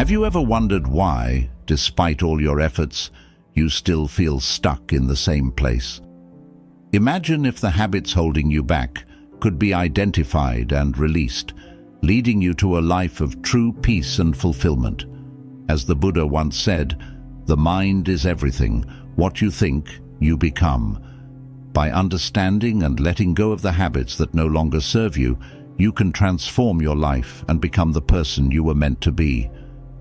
Have you ever wondered why, despite all your efforts, you still feel stuck in the same place? Imagine if the habits holding you back could be identified and released, leading you to a life of true peace and fulfillment. As the Buddha once said, "The mind is everything. What you think, you become." By understanding and letting go of the habits that no longer serve you, you can transform your life and become the person you were meant to be.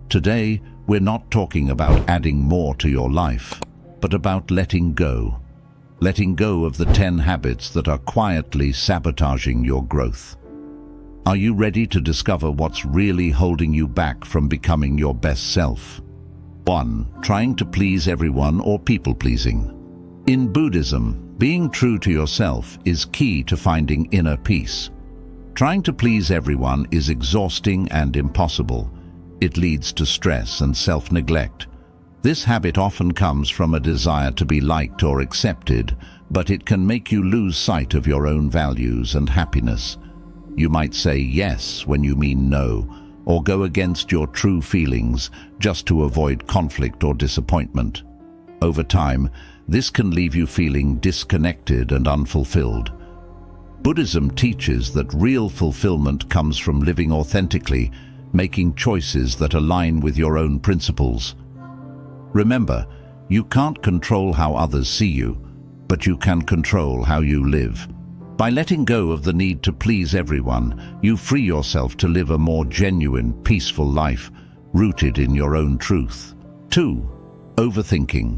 Today, we're not talking about adding more to your life, but about letting go. Letting go of the 10 habits that are quietly sabotaging your growth. Are you ready to discover what's really holding you back from becoming your best self? 1. Trying to please everyone or people-pleasing. In Buddhism, being true to yourself is key to finding inner peace. Trying to please everyone is exhausting and impossible. It leads to stress and self-neglect. This habit often comes from a desire to be liked or accepted, but it can make you lose sight of your own values and happiness. You might say yes when you mean no, or go against your true feelings just to avoid conflict or disappointment. Over time, this can leave you feeling disconnected and unfulfilled. Buddhism teaches that real fulfillment comes from living authentically, making choices that align with your own principles. Remember, you can't control how others see you, but you can control how you live. By letting go of the need to please everyone, you free yourself to live a more genuine, peaceful life, rooted in your own truth. 2. Overthinking.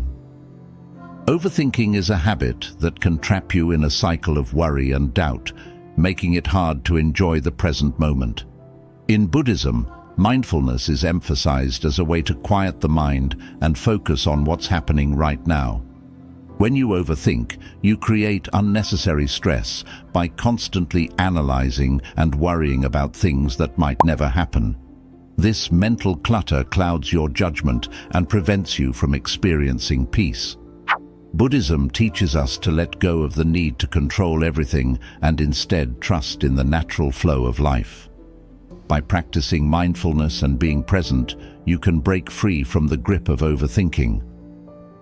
Overthinking is a habit that can trap you in a cycle of worry and doubt, making it hard to enjoy the present moment. In Buddhism, mindfulness is emphasized as a way to quiet the mind and focus on what's happening right now. When you overthink, you create unnecessary stress by constantly analyzing and worrying about things that might never happen. This mental clutter clouds your judgment and prevents you from experiencing peace. Buddhism teaches us to let go of the need to control everything and instead trust in the natural flow of life. By practicing mindfulness and being present, you can break free from the grip of overthinking.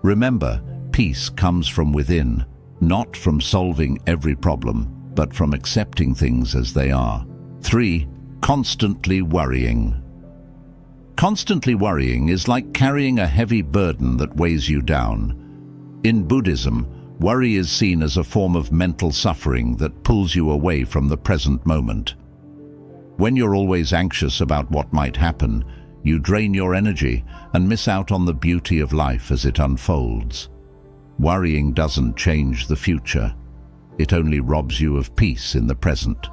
Remember, peace comes from within, not from solving every problem, but from accepting things as they are. 3. Constantly worrying. Constantly worrying is like carrying a heavy burden that weighs you down. In Buddhism, worry is seen as a form of mental suffering that pulls you away from the present moment. When you're always anxious about what might happen, you drain your energy and miss out on the beauty of life as it unfolds. Worrying doesn't change the future. It only robs you of peace in the present.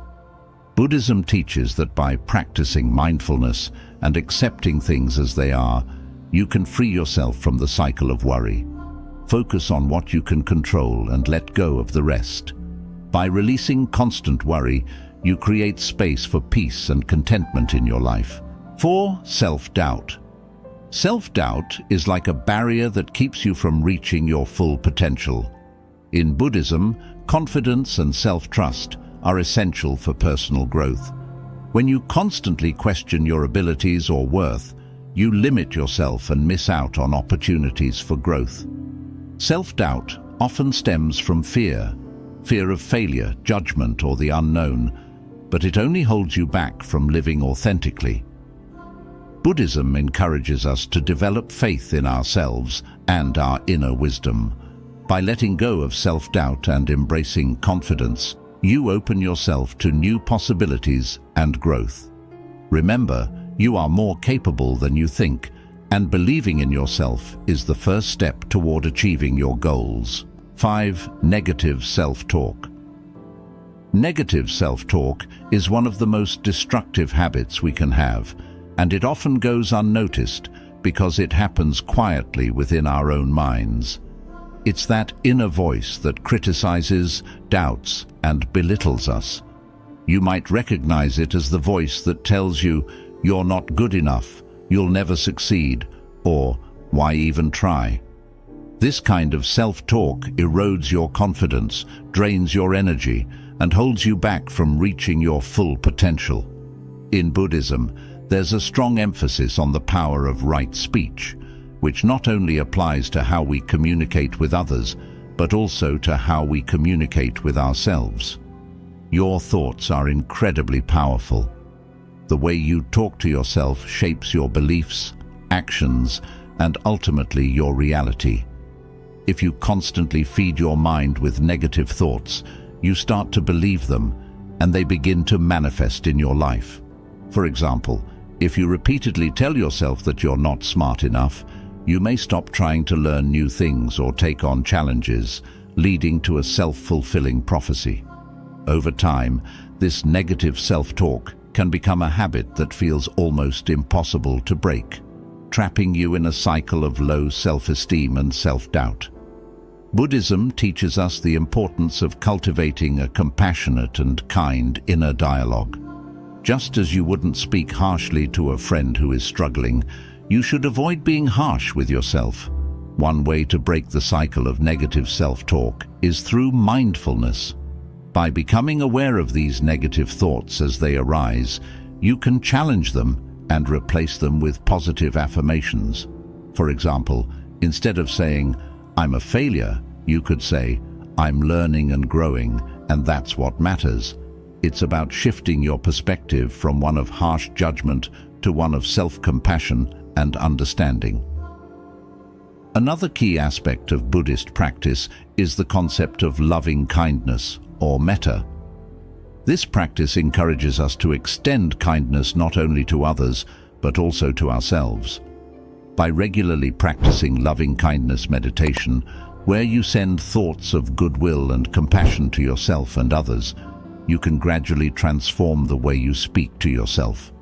Buddhism teaches that by practicing mindfulness and accepting things as they are, you can free yourself from the cycle of worry. Focus on what you can control and let go of the rest. By releasing constant worry, you create space for peace and contentment in your life. 4. Self-doubt. Self-doubt is like a barrier that keeps you from reaching your full potential. In Buddhism, confidence and self-trust are essential for personal growth. When you constantly question your abilities or worth, you limit yourself and miss out on opportunities for growth. Self-doubt often stems from fear of failure, judgment, or the unknown, but it only holds you back from living authentically. Buddhism encourages us to develop faith in ourselves and our inner wisdom. By letting go of self-doubt and embracing confidence, you open yourself to new possibilities and growth. Remember, you are more capable than you think, and believing in yourself is the first step toward achieving your goals. 5. Negative self-talk. Negative self-talk is one of the most destructive habits we can have, and it often goes unnoticed because it happens quietly within our own minds. It's that inner voice that criticizes, doubts, and belittles us. You might recognize it as the voice that tells you, "You're not good enough, you'll never succeed," or "Why even try?" This kind of self-talk erodes your confidence, drains your energy, and holds you back from reaching your full potential. In Buddhism, There's a strong emphasis on the power of right speech, which not only applies to how we communicate with others, but also to how we communicate with ourselves. Your thoughts are incredibly powerful. The way you talk to yourself shapes your beliefs, actions, and ultimately your reality. If you constantly feed your mind with negative thoughts, you start to believe them, and they begin to manifest in your life. For example, if you repeatedly tell yourself that you're not smart enough, you may stop trying to learn new things or take on challenges, leading to a self-fulfilling prophecy. Over time, this negative self-talk can become a habit that feels almost impossible to break, trapping you in a cycle of low self-esteem and self-doubt. Buddhism teaches us the importance of cultivating a compassionate and kind inner dialogue. Just as you wouldn't speak harshly to a friend who is struggling, you should avoid being harsh with yourself. One way to break the cycle of negative self-talk is through mindfulness. By becoming aware of these negative thoughts as they arise, you can challenge them and replace them with positive affirmations. For example, instead of saying, "I'm a failure," you could say, "I'm learning and growing, and that's what matters." It's about shifting your perspective from one of harsh judgment to one of self-compassion and understanding. Another key aspect of Buddhist practice is the concept of loving kindness, or metta. This practice encourages us to extend kindness not only to others, but also to ourselves. By regularly practicing loving kindness meditation, where you send thoughts of goodwill and compassion to yourself and others, you can gradually transform the way you speak to yourself.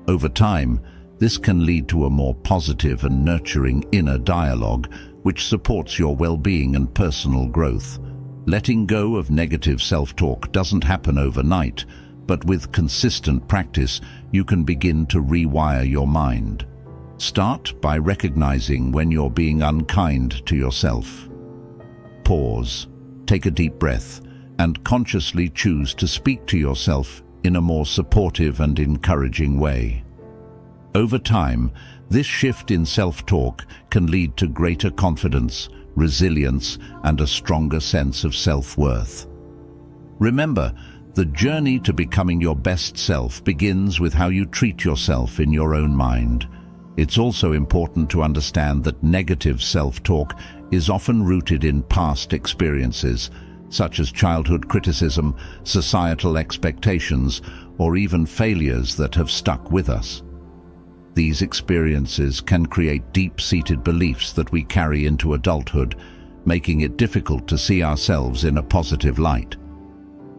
Over time, this can lead to a more positive and nurturing inner dialogue, which supports your well-being and personal growth. Letting go of negative self-talk doesn't happen overnight, but with consistent practice, you can begin to rewire your mind. Start by recognizing when you're being unkind to yourself. Pause, take a deep breath, and consciously choose to speak to yourself in a more supportive and encouraging way. Over time, this shift in self-talk can lead to greater confidence, resilience, and a stronger sense of self-worth. Remember, the journey to becoming your best self begins with how you treat yourself in your own mind. It's also important to understand that negative self-talk is often rooted in past experiences, such as childhood criticism, societal expectations, or even failures that have stuck with us. These experiences can create deep-seated beliefs that we carry into adulthood, making it difficult to see ourselves in a positive light.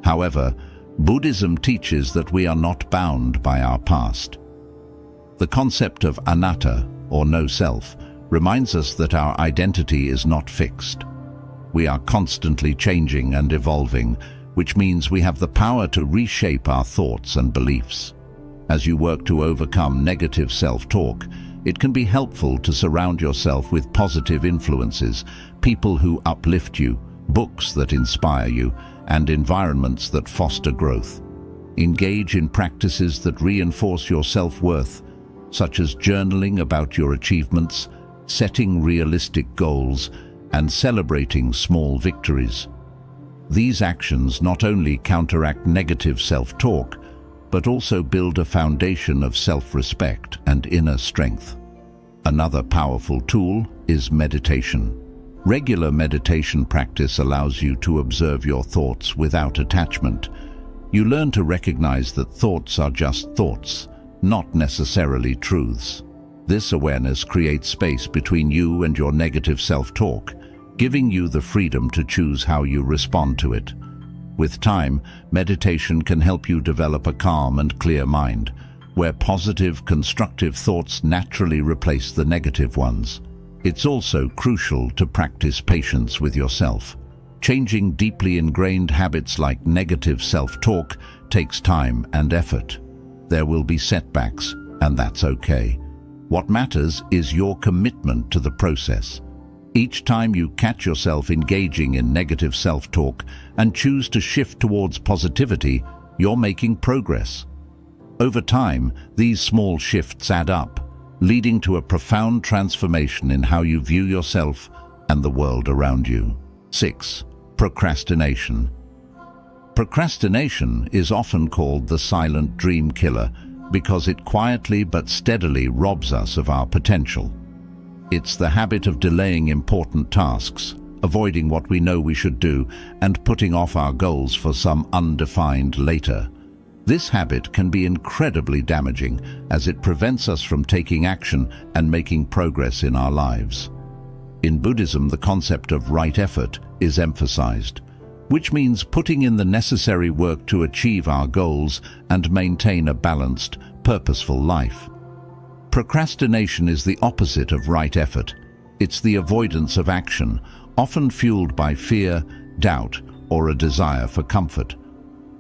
However, Buddhism teaches that we are not bound by our past. The concept of anatta, or no self, reminds us that our identity is not fixed. We are constantly changing and evolving, which means we have the power to reshape our thoughts and beliefs. As you work to overcome negative self-talk, it can be helpful to surround yourself with positive influences, people who uplift you, books that inspire you, and environments that foster growth. Engage in practices that reinforce your self-worth, such as journaling about your achievements, setting realistic goals, and celebrating small victories. These actions not only counteract negative self-talk, but also build a foundation of self-respect and inner strength. Another powerful tool is meditation. Regular meditation practice allows you to observe your thoughts without attachment. You learn to recognize that thoughts are just thoughts, not necessarily truths. This awareness creates space between you and your negative self-talk, giving you the freedom to choose how you respond to it. With time, meditation can help you develop a calm and clear mind, where positive, constructive thoughts naturally replace the negative ones. It's also crucial to practice patience with yourself. Changing deeply ingrained habits like negative self-talk takes time and effort. There will be setbacks, and that's okay. What matters is your commitment to the process. Each time you catch yourself engaging in negative self-talk and choose to shift towards positivity, you're making progress. Over time, these small shifts add up, leading to a profound transformation in how you view yourself and the world around you. 6. Procrastination. Procrastination is often called the silent dream killer because it quietly but steadily robs us of our potential. It's the habit of delaying important tasks, avoiding what we know we should do, and putting off our goals for some undefined later. This habit can be incredibly damaging as it prevents us from taking action and making progress in our lives. In Buddhism, the concept of right effort is emphasized, which means putting in the necessary work to achieve our goals and maintain a balanced, purposeful life. Procrastination is the opposite of right effort. It's the avoidance of action, often fueled by fear, doubt, or a desire for comfort.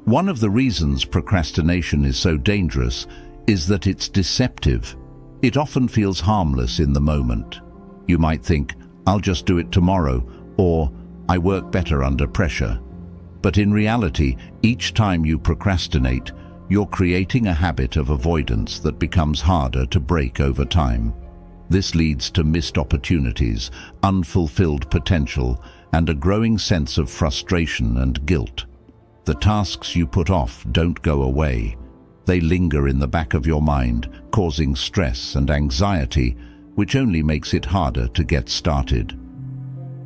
One of the reasons procrastination is so dangerous is that it's deceptive. It often feels harmless in the moment. You might think, "I'll just do it tomorrow," or "I work better under pressure." But in reality, each time you procrastinate, you're creating a habit of avoidance that becomes harder to break over time. This leads to missed opportunities, unfulfilled potential, and a growing sense of frustration and guilt. The tasks you put off don't go away. They linger in the back of your mind, causing stress and anxiety, which only makes it harder to get started.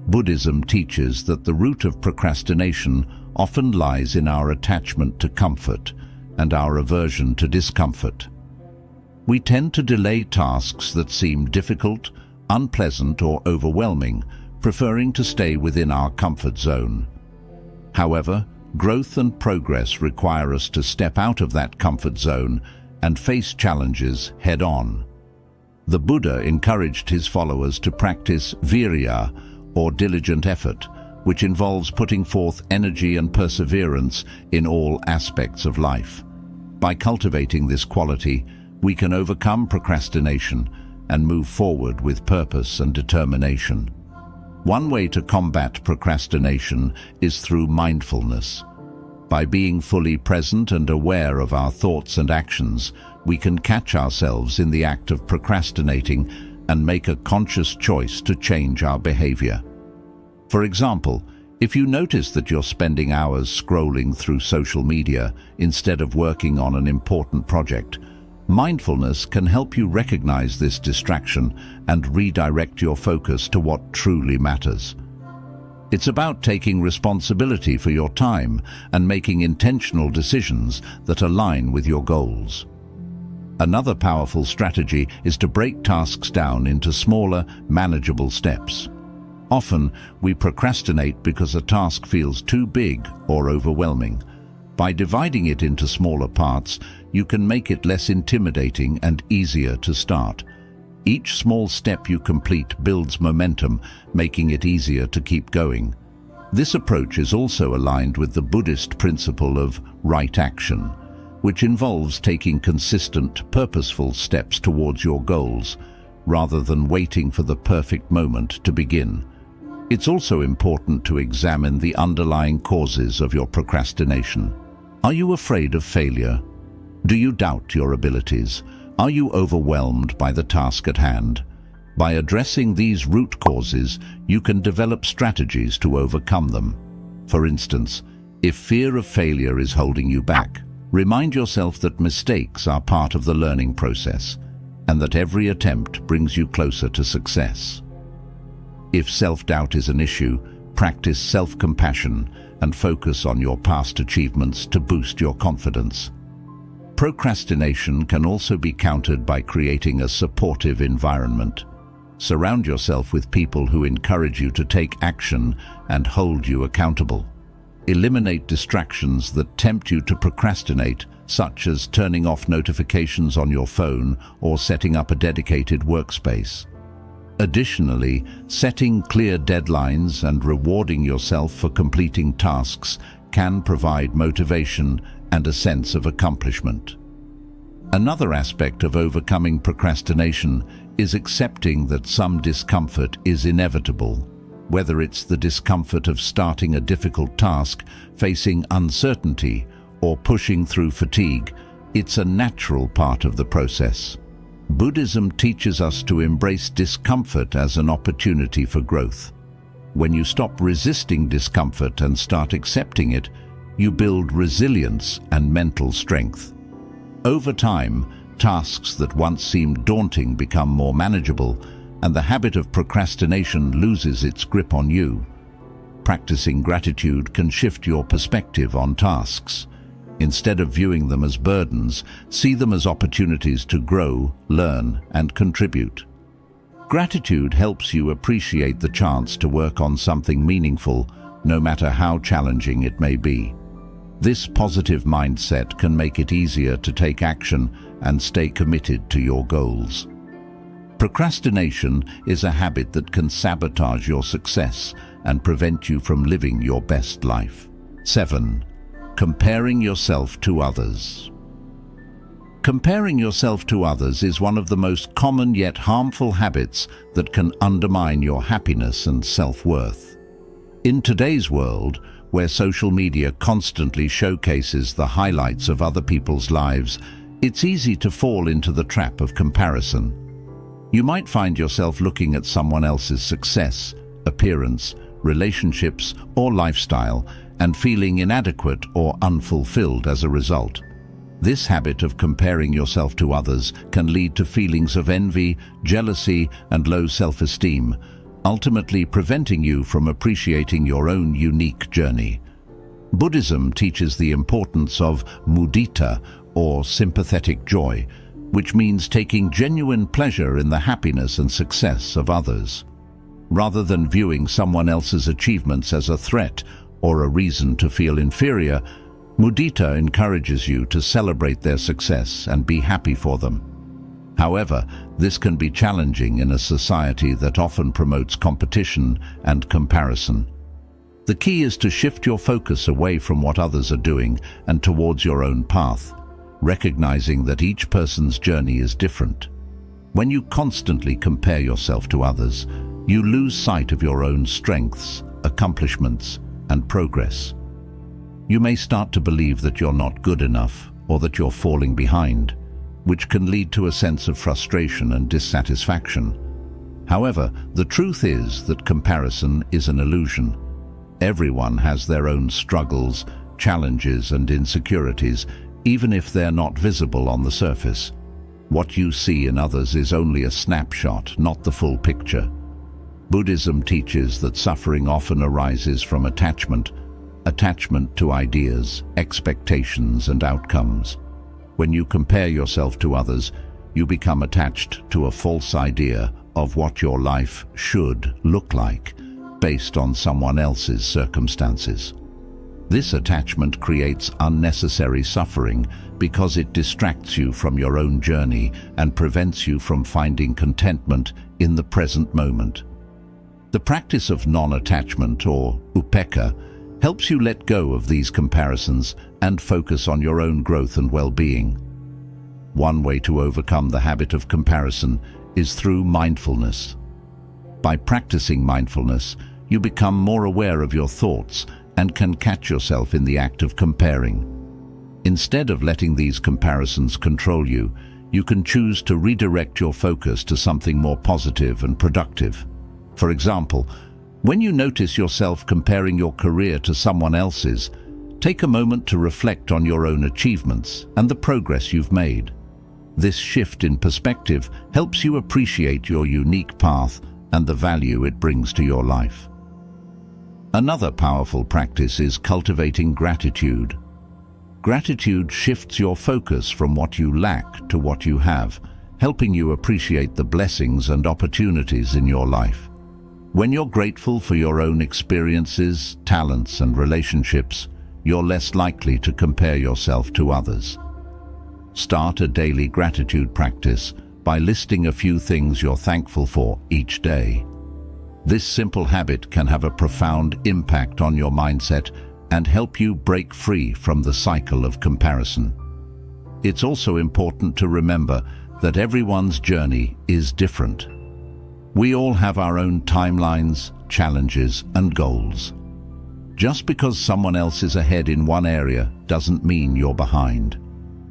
Buddhism teaches that the root of procrastination often lies in our attachment to comfort and our aversion to discomfort. We tend to delay tasks that seem difficult, unpleasant, or overwhelming, preferring to stay within our comfort zone. However, growth and progress require us to step out of that comfort zone and face challenges head-on. The Buddha encouraged his followers to practice virya, or diligent effort, which involves putting forth energy and perseverance in all aspects of life. By cultivating this quality, we can overcome procrastination and move forward with purpose and determination. One way to combat procrastination is through mindfulness. By being fully present and aware of our thoughts and actions, we can catch ourselves in the act of procrastinating and make a conscious choice to change our behavior. For example, if you notice that you're spending hours scrolling through social media instead of working on an important project, mindfulness can help you recognize this distraction and redirect your focus to what truly matters. It's about taking responsibility for your time and making intentional decisions that align with your goals. Another powerful strategy is to break tasks down into smaller, manageable steps. Often, we procrastinate because a task feels too big or overwhelming. By dividing it into smaller parts, you can make it less intimidating and easier to start. Each small step you complete builds momentum, making it easier to keep going. This approach is also aligned with the Buddhist principle of right action, which involves taking consistent, purposeful steps towards your goals, rather than waiting for the perfect moment to begin. It's also important to examine the underlying causes of your procrastination. Are you afraid of failure? Do you doubt your abilities? Are you overwhelmed by the task at hand? By addressing these root causes, you can develop strategies to overcome them. For instance, if fear of failure is holding you back, remind yourself that mistakes are part of the learning process and that every attempt brings you closer to success. If self-doubt is an issue, practice self-compassion and focus on your past achievements to boost your confidence. Procrastination can also be countered by creating a supportive environment. Surround yourself with people who encourage you to take action and hold you accountable. Eliminate distractions that tempt you to procrastinate, such as turning off notifications on your phone or setting up a dedicated workspace. Additionally, setting clear deadlines and rewarding yourself for completing tasks can provide motivation and a sense of accomplishment. Another aspect of overcoming procrastination is accepting that some discomfort is inevitable. Whether it's the discomfort of starting a difficult task, facing uncertainty, or pushing through fatigue, It's a natural part of the process. Buddhism teaches us to embrace discomfort as an opportunity for growth. When you stop resisting discomfort and start accepting it, you build resilience and mental strength. Over time, tasks that once seemed daunting become more manageable, and the habit of procrastination loses its grip on you. Practicing gratitude can shift your perspective on tasks. Instead of viewing them as burdens, see them as opportunities to grow, learn, and contribute. Gratitude helps you appreciate the chance to work on something meaningful, no matter how challenging it may be. This positive mindset can make it easier to take action and stay committed to your goals. Procrastination is a habit that can sabotage your success and prevent you from living your best life. 7. Comparing yourself to others. Comparing yourself to others is one of the most common yet harmful habits that can undermine your happiness and self-worth. In today's world, where social media constantly showcases the highlights of other people's lives, it's easy to fall into the trap of comparison. You might find yourself looking at someone else's success, appearance, relationships, or lifestyle, and feeling inadequate or unfulfilled as a result. This habit of comparing yourself to others can lead to feelings of envy, jealousy, and low self-esteem, ultimately preventing you from appreciating your own unique journey. Buddhism teaches the importance of mudita, or sympathetic joy, which means taking genuine pleasure in the happiness and success of others. Rather than viewing someone else's achievements as a threat or a reason to feel inferior, mudita encourages you to celebrate their success and be happy for them. However, this can be challenging in a society that often promotes competition and comparison. The key is to shift your focus away from what others are doing and towards your own path, recognizing that each person's journey is different. When you constantly compare yourself to others, you lose sight of your own strengths, accomplishments, and progress. You may start to believe that you're not good enough or that you're falling behind, which can lead to a sense of frustration and dissatisfaction. However, the truth is that comparison is an illusion. Everyone has their own struggles, challenges, and insecurities, even if they're not visible on the surface. What you see in others is only a snapshot, not the full picture. Buddhism teaches that suffering often arises from attachment to ideas, expectations, and outcomes. When you compare yourself to others, you become attached to a false idea of what your life should look like, based on someone else's circumstances. This attachment creates unnecessary suffering because it distracts you from your own journey and prevents you from finding contentment in the present moment. The practice of non-attachment, or upekkha, helps you let go of these comparisons and focus on your own growth and well-being. One way to overcome the habit of comparison is through mindfulness. By practicing mindfulness, you become more aware of your thoughts and can catch yourself in the act of comparing. Instead of letting these comparisons control you, you can choose to redirect your focus to something more positive and productive. For example, when you notice yourself comparing your career to someone else's, take a moment to reflect on your own achievements and the progress you've made. This shift in perspective helps you appreciate your unique path and the value it brings to your life. Another powerful practice is cultivating gratitude. Gratitude shifts your focus from what you lack to what you have, helping you appreciate the blessings and opportunities in your life. When you're grateful for your own experiences, talents, and relationships, you're less likely to compare yourself to others. Start a daily gratitude practice by listing a few things you're thankful for each day. This simple habit can have a profound impact on your mindset and help you break free from the cycle of comparison. It's also important to remember that everyone's journey is different. We all have our own timelines, challenges, and goals. Just because someone else is ahead in one area doesn't mean you're behind.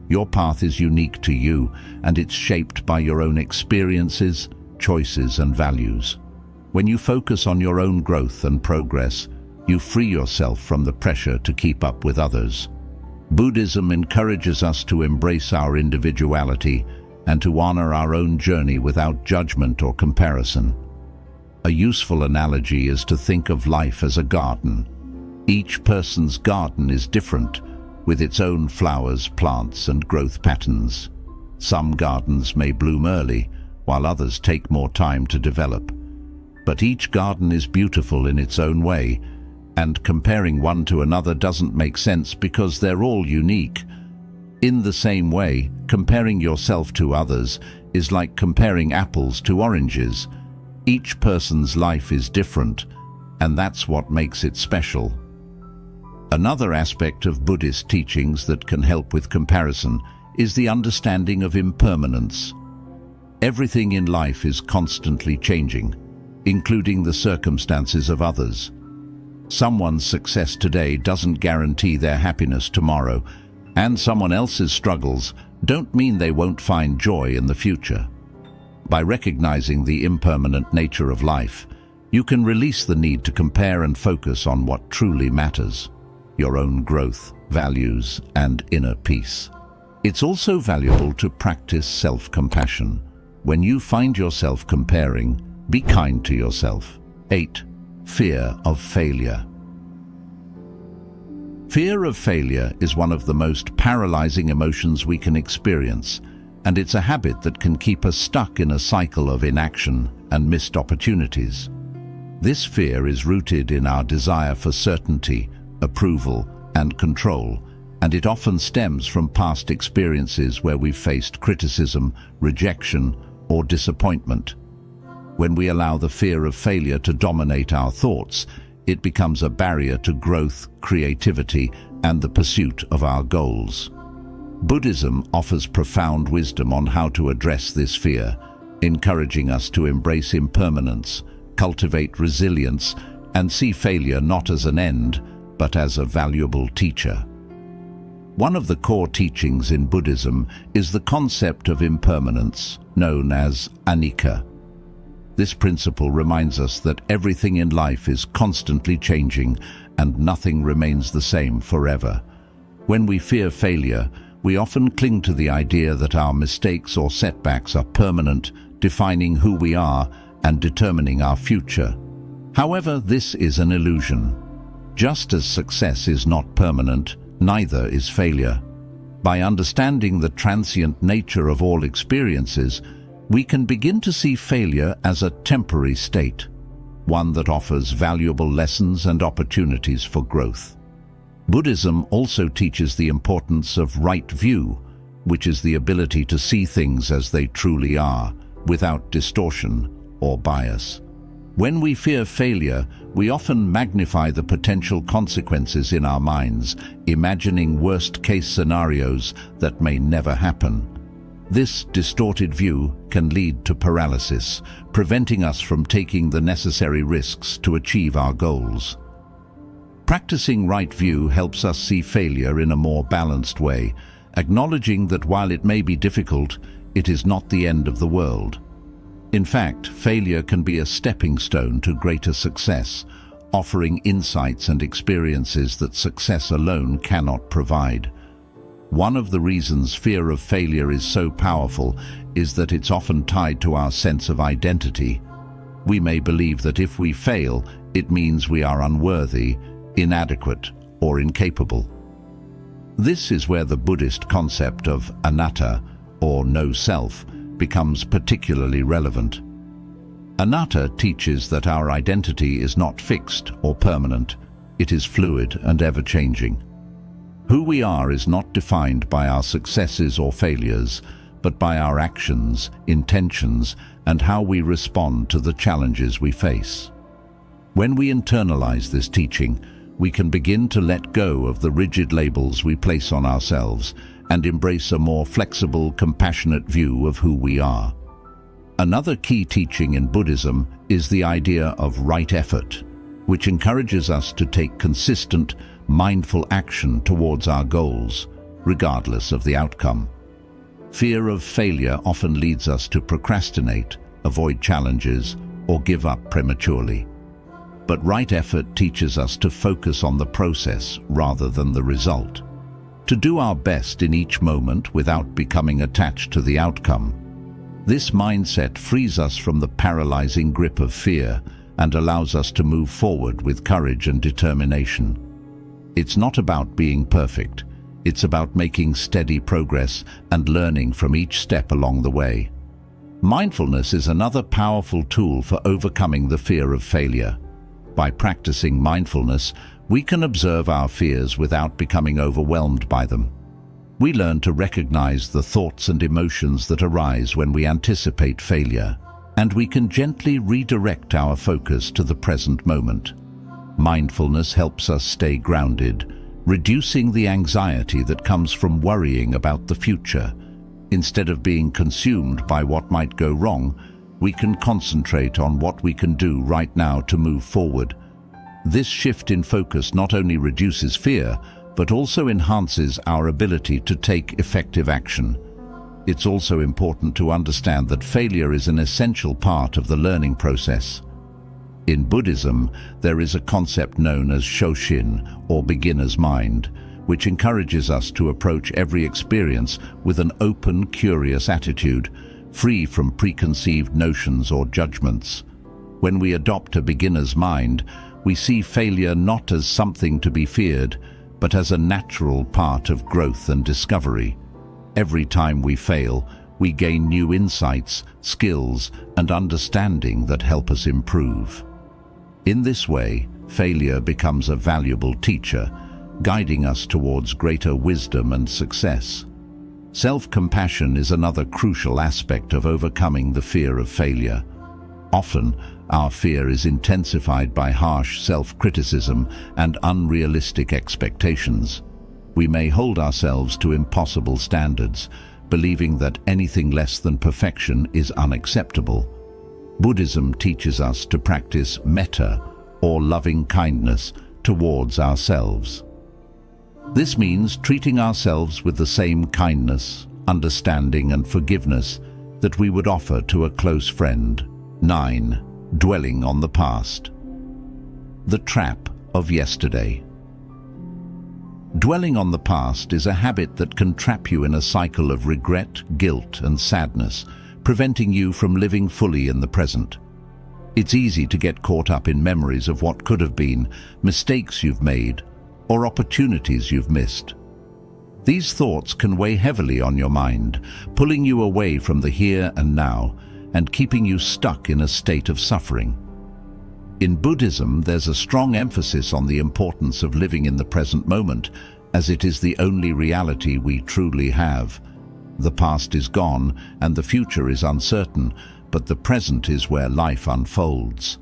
Your path is unique to you, and it's shaped by your own experiences, choices, and values. When you focus on your own growth and progress, you free yourself from the pressure to keep up with others. Buddhism encourages us to embrace our individuality and to honor our own journey without judgment or comparison. A useful analogy is to think of life as a garden. Each person's garden is different, with its own flowers, plants, and growth patterns. Some gardens may bloom early, while others take more time to develop. But each garden is beautiful in its own way, and comparing one to another doesn't make sense because they're all unique. In the same way, comparing yourself to others is like comparing apples to oranges. Each person's life is different, and that's what makes it special. Another aspect of Buddhist teachings that can help with comparison is the understanding of impermanence. Everything in life is constantly changing, including the circumstances of others. Someone's success today doesn't guarantee their happiness tomorrow, and someone else's struggles don't mean they won't find joy in the future. By recognizing the impermanent nature of life, you can release the need to compare and focus on what truly matters: your own growth, values, and inner peace. It's also valuable to practice self-compassion. When you find yourself comparing, be kind to yourself. 8. Fear of failure. Fear of failure is one of the most paralyzing emotions we can experience, and it's a habit that can keep us stuck in a cycle of inaction and missed opportunities. This fear is rooted in our desire for certainty, approval, and control, and it often stems from past experiences where we've faced criticism, rejection, or disappointment. When we allow the fear of failure to dominate our thoughts, it becomes a barrier to growth, creativity, and the pursuit of our goals. Buddhism offers profound wisdom on how to address this fear, encouraging us to embrace impermanence, cultivate resilience, and see failure not as an end, but as a valuable teacher. One of the core teachings in Buddhism is the concept of impermanence, known as anicca. This principle reminds us that everything in life is constantly changing and nothing remains the same forever. When we fear failure, we often cling to the idea that our mistakes or setbacks are permanent, defining who we are and determining our future. However, this is an illusion. Just as success is not permanent, neither is failure. By understanding the transient nature of all experiences, we can begin to see failure as a temporary state, one that offers valuable lessons and opportunities for growth. Buddhism also teaches the importance of right view, which is the ability to see things as they truly are, without distortion or bias. When we fear failure, we often magnify the potential consequences in our minds, imagining worst-case scenarios that may never happen. This distorted view can lead to paralysis, preventing us from taking the necessary risks to achieve our goals. Practicing right view helps us see failure in a more balanced way, acknowledging that while it may be difficult, it is not the end of the world. In fact, failure can be a stepping stone to greater success, offering insights and experiences that success alone cannot provide. One of the reasons fear of failure is so powerful is that it's often tied to our sense of identity. We may believe that if we fail, it means we are unworthy, inadequate, or incapable. This is where the Buddhist concept of anatta, or no self, becomes particularly relevant. Anatta teaches that our identity is not fixed or permanent. It is fluid and ever-changing. Who we are is not defined by our successes or failures, but by our actions, intentions, and how we respond to the challenges we face. When we internalize this teaching, we can begin to let go of the rigid labels we place on ourselves and embrace a more flexible, compassionate view of who we are. Another key teaching in Buddhism is the idea of right effort, which encourages us to take consistent, mindful action towards our goals. regardless of the outcome. Fear of failure often leads us to procrastinate, avoid challenges, or give up prematurely. But right effort teaches us to focus on the process rather than the result, to do our best in each moment without becoming attached to the outcome. This mindset frees us from the paralyzing grip of fear and allows us to move forward with courage and determination. It's not about being perfect. It's about making steady progress and learning from each step along the way. Mindfulness is another powerful tool for overcoming the fear of failure. By practicing mindfulness, we can observe our fears without becoming overwhelmed by them. We learn to recognize the thoughts and emotions that arise when we anticipate failure, and we can gently redirect our focus to the present moment. Mindfulness helps us stay grounded, reducing the anxiety that comes from worrying about the future. Instead of being consumed by what might go wrong, we can concentrate on what we can do right now to move forward. This shift in focus not only reduces fear, but also enhances our ability to take effective action. It's also important to understand that failure is an essential part of the learning process. In Buddhism, there is a concept known as Shoshin, or beginner's mind, which encourages us to approach every experience with an open, curious attitude, free from preconceived notions or judgments. When we adopt a beginner's mind, we see failure not as something to be feared, but as a natural part of growth and discovery. Every time we fail, we gain new insights, skills, and understanding that help us improve. In this way, failure becomes a valuable teacher, guiding us towards greater wisdom and success. Self-compassion is another crucial aspect of overcoming the fear of failure. Often, our fear is intensified by harsh self-criticism and unrealistic expectations. We may hold ourselves to impossible standards, believing that anything less than perfection is unacceptable. Buddhism teaches us to practice metta, or loving kindness, towards ourselves. This means treating ourselves with the same kindness, understanding, and forgiveness that we would offer to a close friend. 9. Dwelling on the past. The trap of yesterday. Dwelling on the past is a habit that can trap you in a cycle of regret, guilt, and sadness, preventing you from living fully in the present. It's easy to get caught up in memories of what could have been, mistakes you've made, or opportunities you've missed. These thoughts can weigh heavily on your mind, pulling you away from the here and now, and keeping you stuck in a state of suffering. In Buddhism, there's a strong emphasis on the importance of living in the present moment, as it is the only reality we truly have. The past is gone, and the future is uncertain, but the present is where life unfolds.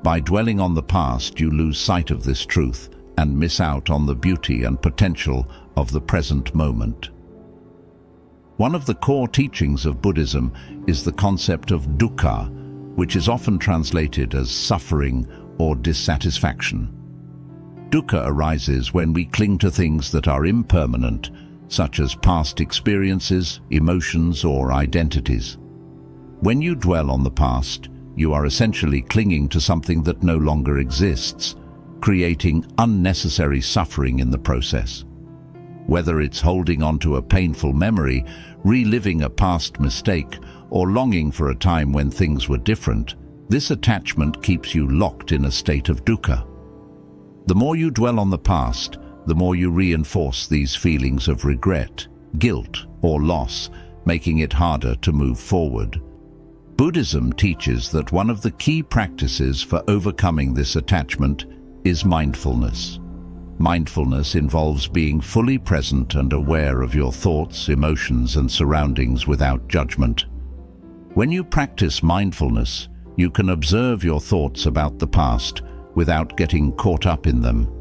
By dwelling on the past, you lose sight of this truth and miss out on the beauty and potential of the present moment. One of the core teachings of Buddhism is the concept of dukkha, which is often translated as suffering or dissatisfaction. Dukkha arises when we cling to things that are impermanent, such as past experiences, emotions, or identities. When you dwell on the past, you are essentially clinging to something that no longer exists, creating unnecessary suffering in the process. Whether it's holding on to a painful memory, reliving a past mistake, or longing for a time when things were different, this attachment keeps you locked in a state of dukkha. The more you dwell on the past, the more you reinforce these feelings of regret, guilt, or loss, making it harder to move forward. Buddhism teaches that one of the key practices for overcoming this attachment is mindfulness. Mindfulness involves being fully present and aware of your thoughts, emotions, and surroundings without judgment. When you practice mindfulness, you can observe your thoughts about the past without getting caught up in them.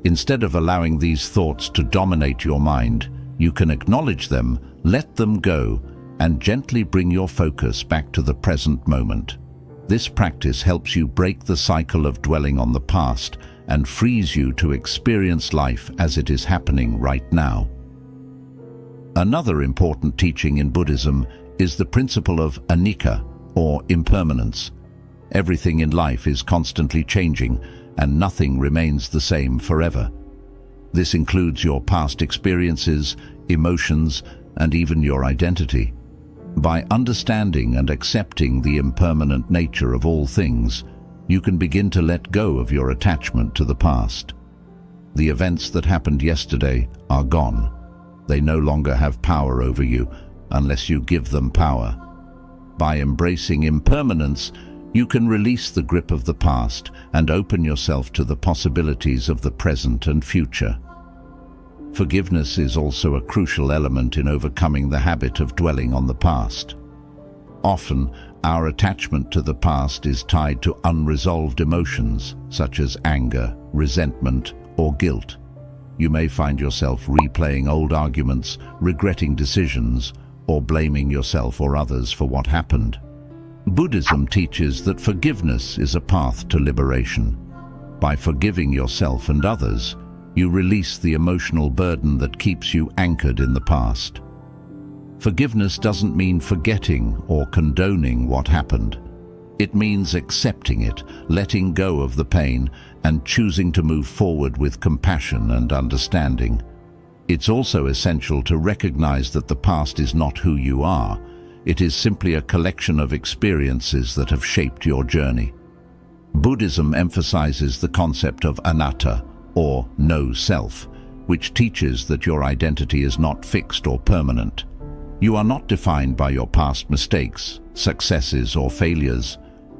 Instead of allowing these thoughts to dominate your mind, you can acknowledge them, let them go, and gently bring your focus back to the present moment. This practice helps you break the cycle of dwelling on the past and frees you to experience life as it is happening right now. Another important teaching in Buddhism is the principle of anicca, or impermanence. Everything in life is constantly changing, and nothing remains the same forever. This includes your past experiences, emotions, and even your identity. By understanding and accepting the impermanent nature of all things, you can begin to let go of your attachment to the past. The events that happened yesterday are gone. They no longer have power over you unless you give them power. By embracing impermanence, you can release the grip of the past and open yourself to the possibilities of the present and future. Forgiveness is also a crucial element in overcoming the habit of dwelling on the past. Often, our attachment to the past is tied to unresolved emotions such as anger, resentment, or guilt. You may find yourself replaying old arguments, regretting decisions, or blaming yourself or others for what happened. Buddhism teaches that forgiveness is a path to liberation. By forgiving yourself and others, you release the emotional burden that keeps you anchored in the past. Forgiveness doesn't mean forgetting or condoning what happened. It means accepting it, letting go of the pain, and choosing to move forward with compassion and understanding. It's also essential to recognize that the past is not who you are. It is simply a collection of experiences that have shaped your journey. Buddhism emphasizes the concept of anatta, or no self, which teaches that your identity is not fixed or permanent. You are not defined by your past mistakes, successes, or failures.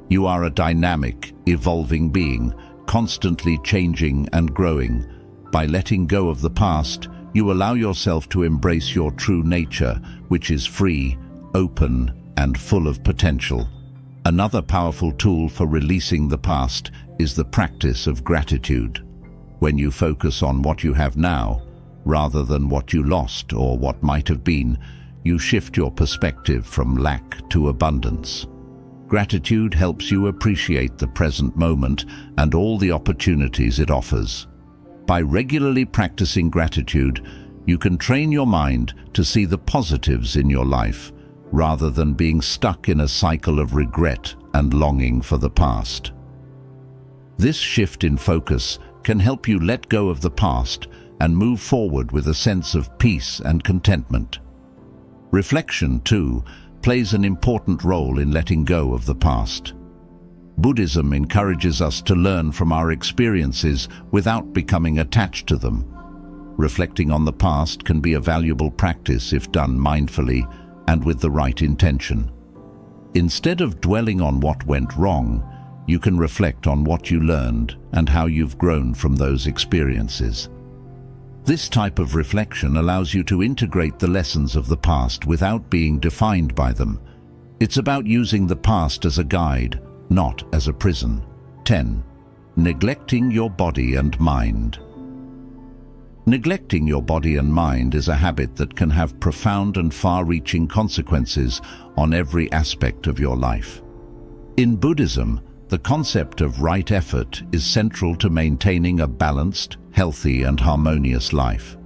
You are a dynamic, evolving being, constantly changing and growing. By letting go of the past, you allow yourself to embrace your true nature, which is free, open, and full of potential. Another powerful tool for releasing the past is the practice of gratitude. When you focus on what you have now, rather than what you lost or what might have been, you shift your perspective from lack to abundance. Gratitude helps you appreciate the present moment and all the opportunities it offers. By regularly practicing gratitude, you can train your mind to see the positives in your life, rather than being stuck in a cycle of regret and longing for the past. This shift in focus can help you let go of the past and move forward with a sense of peace and contentment. Reflection, too, plays an important role in letting go of the past. Buddhism encourages us to learn from our experiences without becoming attached to them. Reflecting on the past can be a valuable practice if done mindfully and with the right intention. Instead of dwelling on what went wrong, you can reflect on what you learned and how you've grown from those experiences. This type of reflection allows you to integrate the lessons of the past without being defined by them. It's about using the past as a guide, not as a prison. 10. Neglecting your body and mind. Neglecting your body and mind is a habit that can have profound and far-reaching consequences on every aspect of your life. In Buddhism, the concept of right effort is central to maintaining a balanced, healthy, and harmonious life.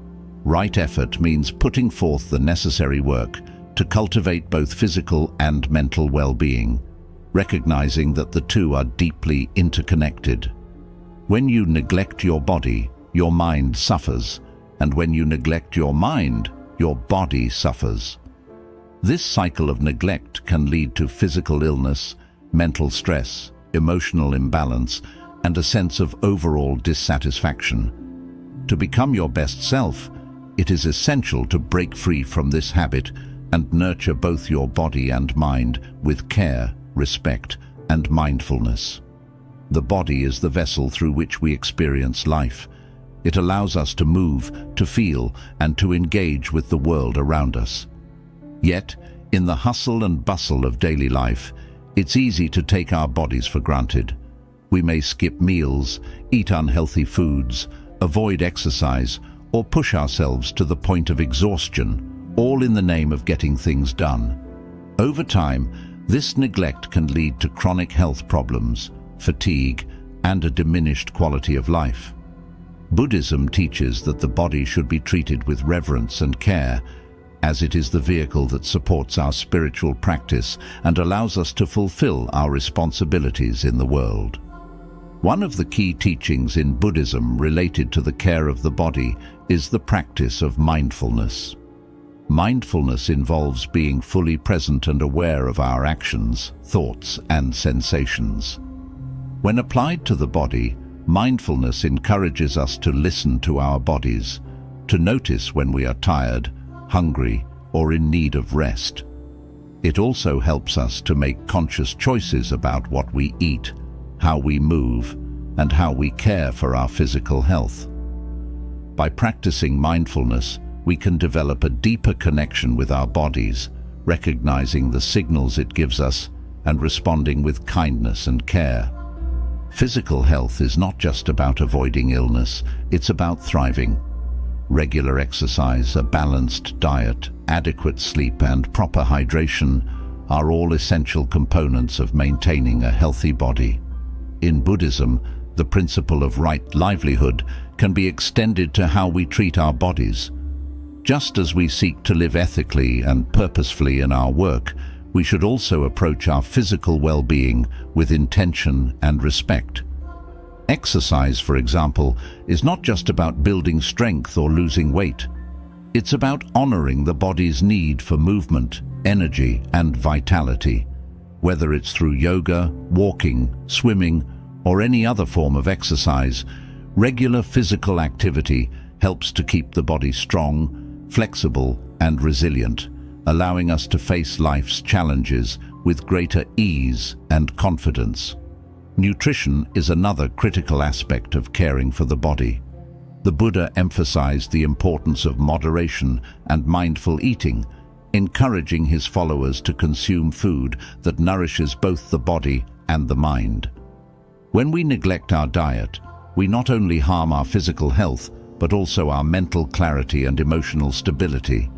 Right effort means putting forth the necessary work to cultivate both physical and mental well-being, recognizing that the two are deeply interconnected. When you neglect your body, your mind suffers, and when you neglect your mind, your body suffers. This cycle of neglect can lead to physical illness, mental stress, emotional imbalance, and a sense of overall dissatisfaction. To become your best self, it is essential to break free from this habit and nurture both your body and mind with care, respect, and mindfulness. The body is the vessel through which we experience life. It allows us to move, to feel, and to engage with the world around us. Yet, in the hustle and bustle of daily life, it's easy to take our bodies for granted. We may skip meals, eat unhealthy foods, avoid exercise, or push ourselves to the point of exhaustion, all in the name of getting things done. Over time, this neglect can lead to chronic health problems, fatigue, and a diminished quality of life. Buddhism teaches that the body should be treated with reverence and care, as it is the vehicle that supports our spiritual practice and allows us to fulfill our responsibilities in the world. One of the key teachings in Buddhism related to the care of the body is the practice of mindfulness. Mindfulness involves being fully present and aware of our actions, thoughts, and sensations. When applied to the body, mindfulness encourages us to listen to our bodies, to notice when we are tired, hungry, or in need of rest. It also helps us to make conscious choices about what we eat, how we move, and how we care for our physical health. By practicing mindfulness, we can develop a deeper connection with our bodies, recognizing the signals it gives us and responding with kindness and care. Physical health is not just about avoiding illness, it's about thriving. Regular exercise, a balanced diet, adequate sleep, and proper hydration are all essential components of maintaining a healthy body. In Buddhism, the principle of right livelihood can be extended to how we treat our bodies. Just as we seek to live ethically and purposefully in our work, we should also approach our physical well-being with intention and respect. Exercise, for example, is not just about building strength or losing weight. It's about honoring the body's need for movement, energy, and vitality. Whether it's through yoga, walking, swimming, or any other form of exercise, regular physical activity helps to keep the body strong, flexible, and resilient, allowing us to face life's challenges with greater ease and confidence. Nutrition is another critical aspect of caring for the body. The Buddha emphasized the importance of moderation and mindful eating, encouraging his followers to consume food that nourishes both the body and the mind. When we neglect our diet, we not only harm our physical health, but also our mental clarity and emotional stability.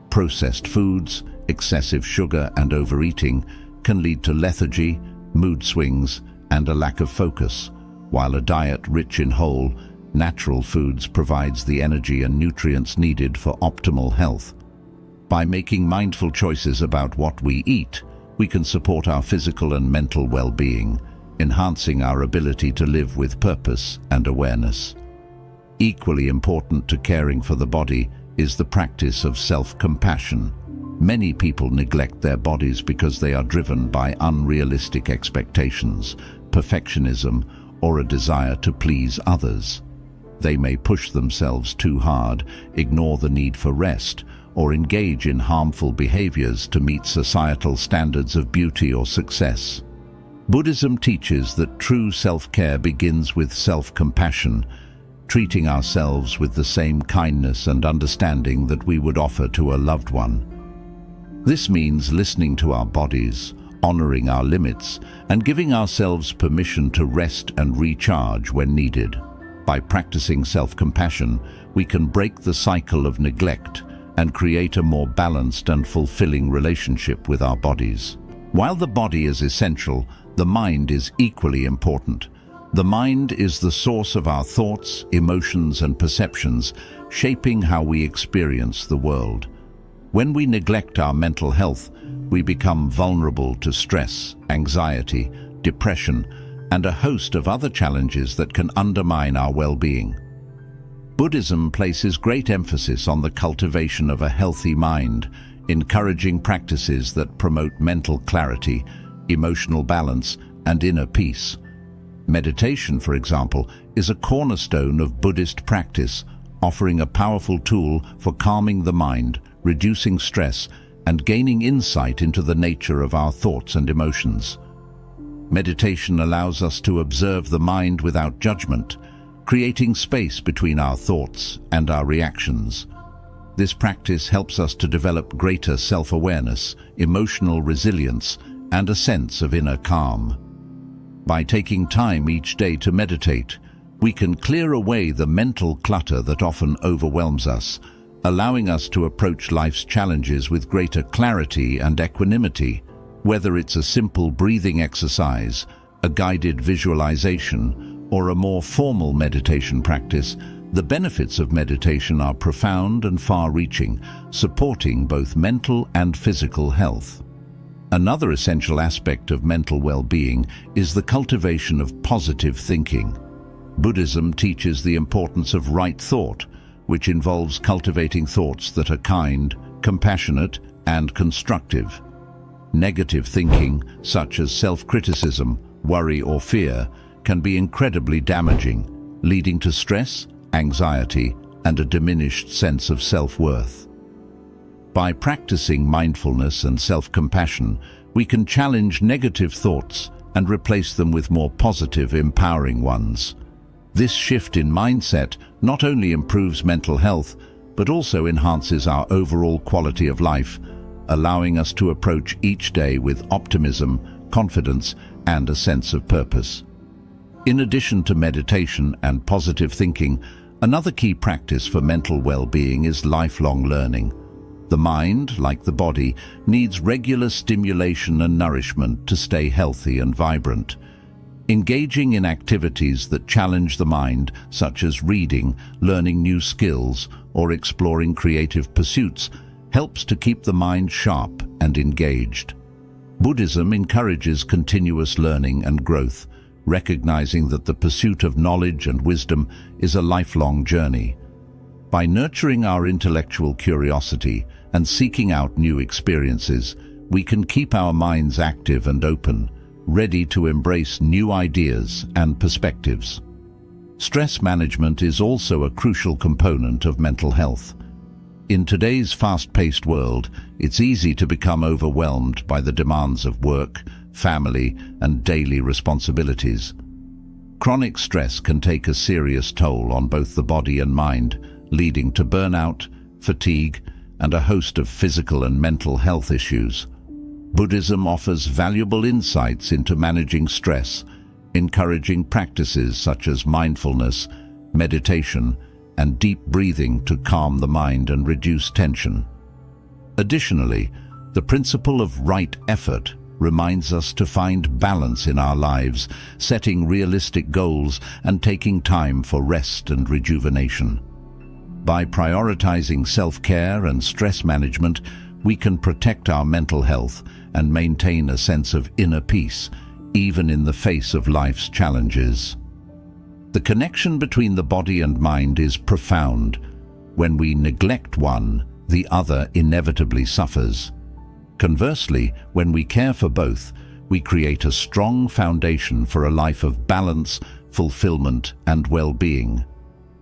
Processed foods, excessive sugar, and overeating can lead to lethargy, mood swings, and a lack of focus, while a diet rich in whole, natural foods provides the energy and nutrients needed for optimal health. By making mindful choices about what we eat, we can support our physical and mental well-being, enhancing our ability to live with purpose and awareness. Equally important to caring for the body is the practice of self-compassion. Many people neglect their bodies because they are driven by unrealistic expectations, perfectionism, or a desire to please others. They may push themselves too hard, ignore the need for rest, or engage in harmful behaviors to meet societal standards of beauty or success. Buddhism teaches that true self-care begins with self-compassion, treating ourselves with the same kindness and understanding that we would offer to a loved one. This means listening to our bodies, honoring our limits, and giving ourselves permission to rest and recharge when needed. By practicing self-compassion, we can break the cycle of neglect and create a more balanced and fulfilling relationship with our bodies. While the body is essential, the mind is equally important. The mind is the source of our thoughts, emotions, and perceptions, shaping how we experience the world. When we neglect our mental health, we become vulnerable to stress, anxiety, depression, and a host of other challenges that can undermine our well-being. Buddhism places great emphasis on the cultivation of a healthy mind, encouraging practices that promote mental clarity, emotional balance, and inner peace. Meditation, for example, is a cornerstone of Buddhist practice, offering a powerful tool for calming the mind, reducing stress, and gaining insight into the nature of our thoughts and emotions. Meditation allows us to observe the mind without judgment, creating space between our thoughts and our reactions. This practice helps us to develop greater self-awareness, emotional resilience, and a sense of inner calm. By taking time each day to meditate, we can clear away the mental clutter that often overwhelms us, allowing us to approach life's challenges with greater clarity and equanimity. Whether it's a simple breathing exercise, a guided visualization, or a more formal meditation practice, The benefits of meditation are profound and far-reaching, supporting both mental and physical health. Another essential aspect of mental well-being is the cultivation of positive thinking. Buddhism teaches the importance of right thought, which involves cultivating thoughts that are kind, compassionate, and constructive. Negative thinking, such as self-criticism, worry, or fear, can be incredibly damaging, leading to stress, anxiety, and a diminished sense of self-worth. By practicing mindfulness and self-compassion, we can challenge negative thoughts and replace them with more positive, empowering ones. This shift in mindset not only improves mental health, but also enhances our overall quality of life, allowing us to approach each day with optimism, confidence, and a sense of purpose. In addition to meditation and positive thinking, another key practice for mental well-being is lifelong learning. The mind, like the body, needs regular stimulation and nourishment to stay healthy and vibrant. Engaging in activities that challenge the mind, such as reading, learning new skills, or exploring creative pursuits, helps to keep the mind sharp and engaged. Buddhism encourages continuous learning and growth, recognizing that the pursuit of knowledge and wisdom is a lifelong journey. By nurturing our intellectual curiosity and seeking out new experiences, we can keep our minds active and open, ready to embrace new ideas and perspectives. Stress management is also a crucial component of mental health. In today's fast-paced world, it's easy to become overwhelmed by the demands of work, family, and daily responsibilities. Chronic stress can take a serious toll on both the body and mind, leading to burnout, fatigue, and a host of physical and mental health issues. Buddhism offers valuable insights into managing stress, encouraging practices such as mindfulness, meditation, and deep breathing to calm the mind and reduce tension. Additionally, the principle of right effort reminds us to find balance in our lives, setting realistic goals and taking time for rest and rejuvenation. By prioritizing self-care and stress management, we can protect our mental health and maintain a sense of inner peace, even in the face of life's challenges. The connection between the body and mind is profound. When we neglect one, the other inevitably suffers. Conversely, when we care for both, we create a strong foundation for a life of balance, fulfillment, and well-being.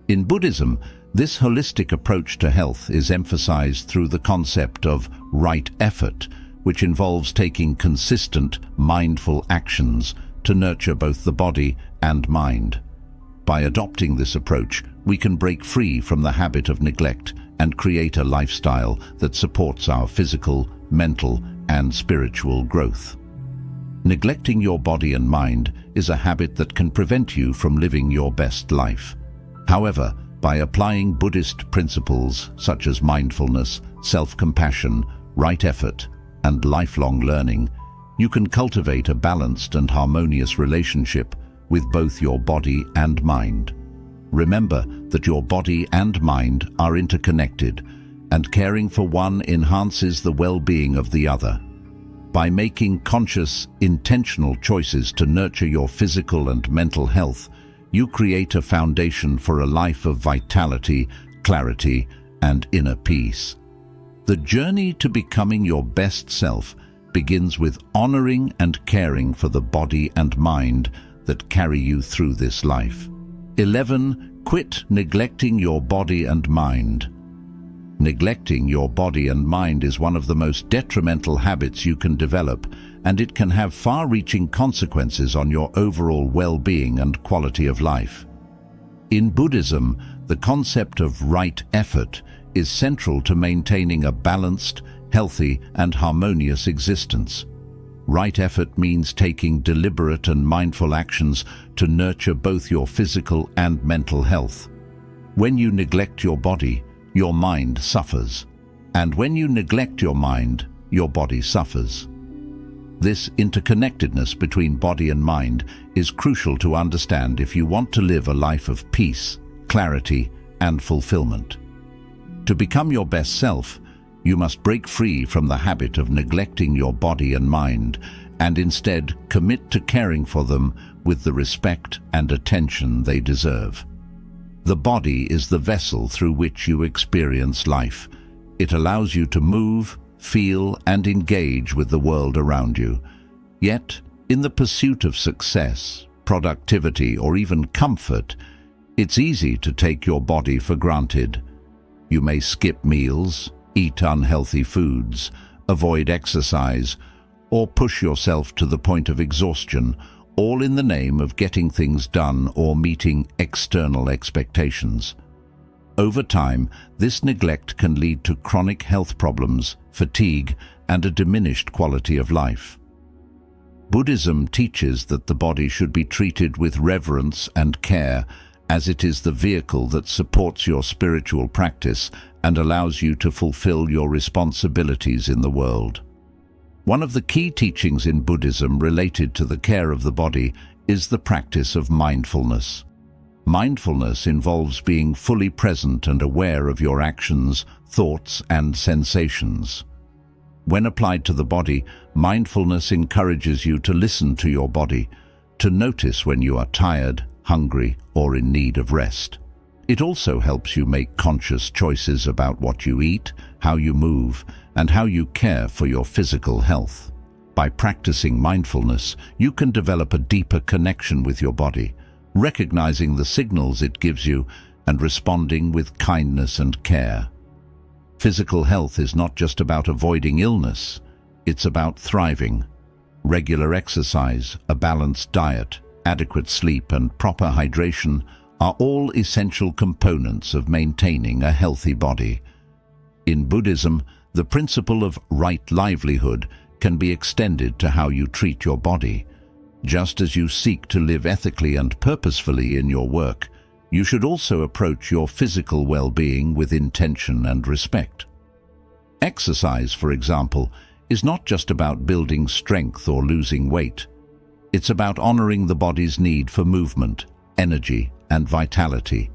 In Buddhism, this holistic approach to health is emphasized through the concept of right effort, which involves taking consistent, mindful actions to nurture both the body and mind. By adopting this approach, we can break free from the habit of neglect and create a lifestyle that supports our physical, mental, and spiritual growth. Neglecting your body and mind is a habit that can prevent you from living your best life. However, by applying Buddhist principles such as mindfulness, self-compassion, right effort, and lifelong learning, you can cultivate a balanced and harmonious relationship with both your body and mind. Remember that your body and mind are interconnected, and caring for one enhances the well-being of the other. By making conscious, intentional choices to nurture your physical and mental health, you create a foundation for a life of vitality, clarity, and inner peace. The journey to becoming your best self begins with honoring and caring for the body and mind that carry you through this life. 11. Quit neglecting your body and mind. Neglecting your body and mind is one of the most detrimental habits you can develop, and it can have far-reaching consequences on your overall well-being and quality of life. In Buddhism, the concept of right effort is central to maintaining a balanced, healthy, and harmonious existence. Right effort means taking deliberate and mindful actions to nurture both your physical and mental health. When you neglect your body, your mind suffers. And when you neglect your mind, your body suffers. This interconnectedness between body and mind is crucial to understand if you want to live a life of peace, clarity, and fulfillment. To become your best self, you must break free from the habit of neglecting your body and mind and instead commit to caring for them with the respect and attention they deserve. The body is the vessel through which you experience life. It allows you to move, feel, and engage with the world around you. Yet, in the pursuit of success, productivity, or even comfort, it's easy to take your body for granted. You may skip meals, eat unhealthy foods, avoid exercise, or push yourself to the point of exhaustion, all in the name of getting things done or meeting external expectations. Over time, this neglect can lead to chronic health problems, fatigue, and a diminished quality of life. Buddhism teaches that the body should be treated with reverence and care, as it is the vehicle that supports your spiritual practice and allows you to fulfill your responsibilities in the world. One of the key teachings in Buddhism related to the care of the body is the practice of mindfulness. Mindfulness involves being fully present and aware of your actions, thoughts, and sensations. When applied to the body, mindfulness encourages you to listen to your body, to notice when you are tired, hungry, or in need of rest. It also helps you make conscious choices about what you eat, how you move, and how you care for your physical health. By practicing mindfulness, you can develop a deeper connection with your body, recognizing the signals it gives you and responding with kindness and care. Physical health is not just about avoiding illness, it's about thriving. Regular exercise, a balanced diet, adequate sleep, and proper hydration are all essential components of maintaining a healthy body. In Buddhism, the principle of right livelihood can be extended to how you treat your body. Just as you seek to live ethically and purposefully in your work, you should also approach your physical well-being with intention and respect. Exercise, for example, is not just about building strength or losing weight. It's about honoring the body's need for movement, energy, and vitality.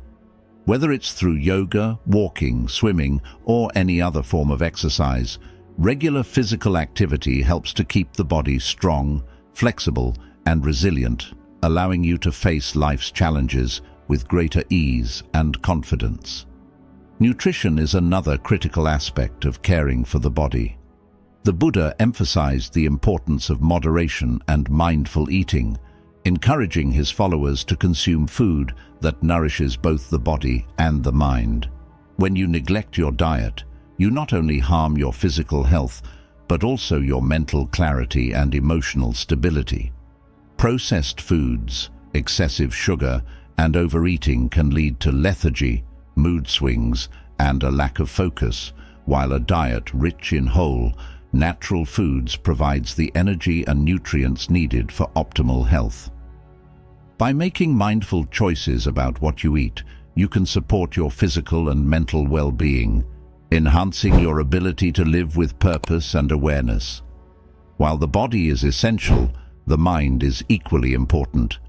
Whether it's through yoga, walking, swimming, or any other form of exercise, regular physical activity helps to keep the body strong, flexible, and resilient, allowing you to face life's challenges with greater ease and confidence. Nutrition is another critical aspect of caring for the body. The Buddha emphasized the importance of moderation and mindful eating, encouraging his followers to consume food that nourishes both the body and the mind. When you neglect your diet, you not only harm your physical health, but also your mental clarity and emotional stability. Processed foods, excessive sugar, and overeating can lead to lethargy, mood swings, and a lack of focus, while a diet rich in whole, natural foods provides the energy and nutrients needed for optimal health. By making mindful choices about what you eat, you can support your physical and mental well-being, enhancing your ability to live with purpose and awareness. While the body is essential, the mind is equally important.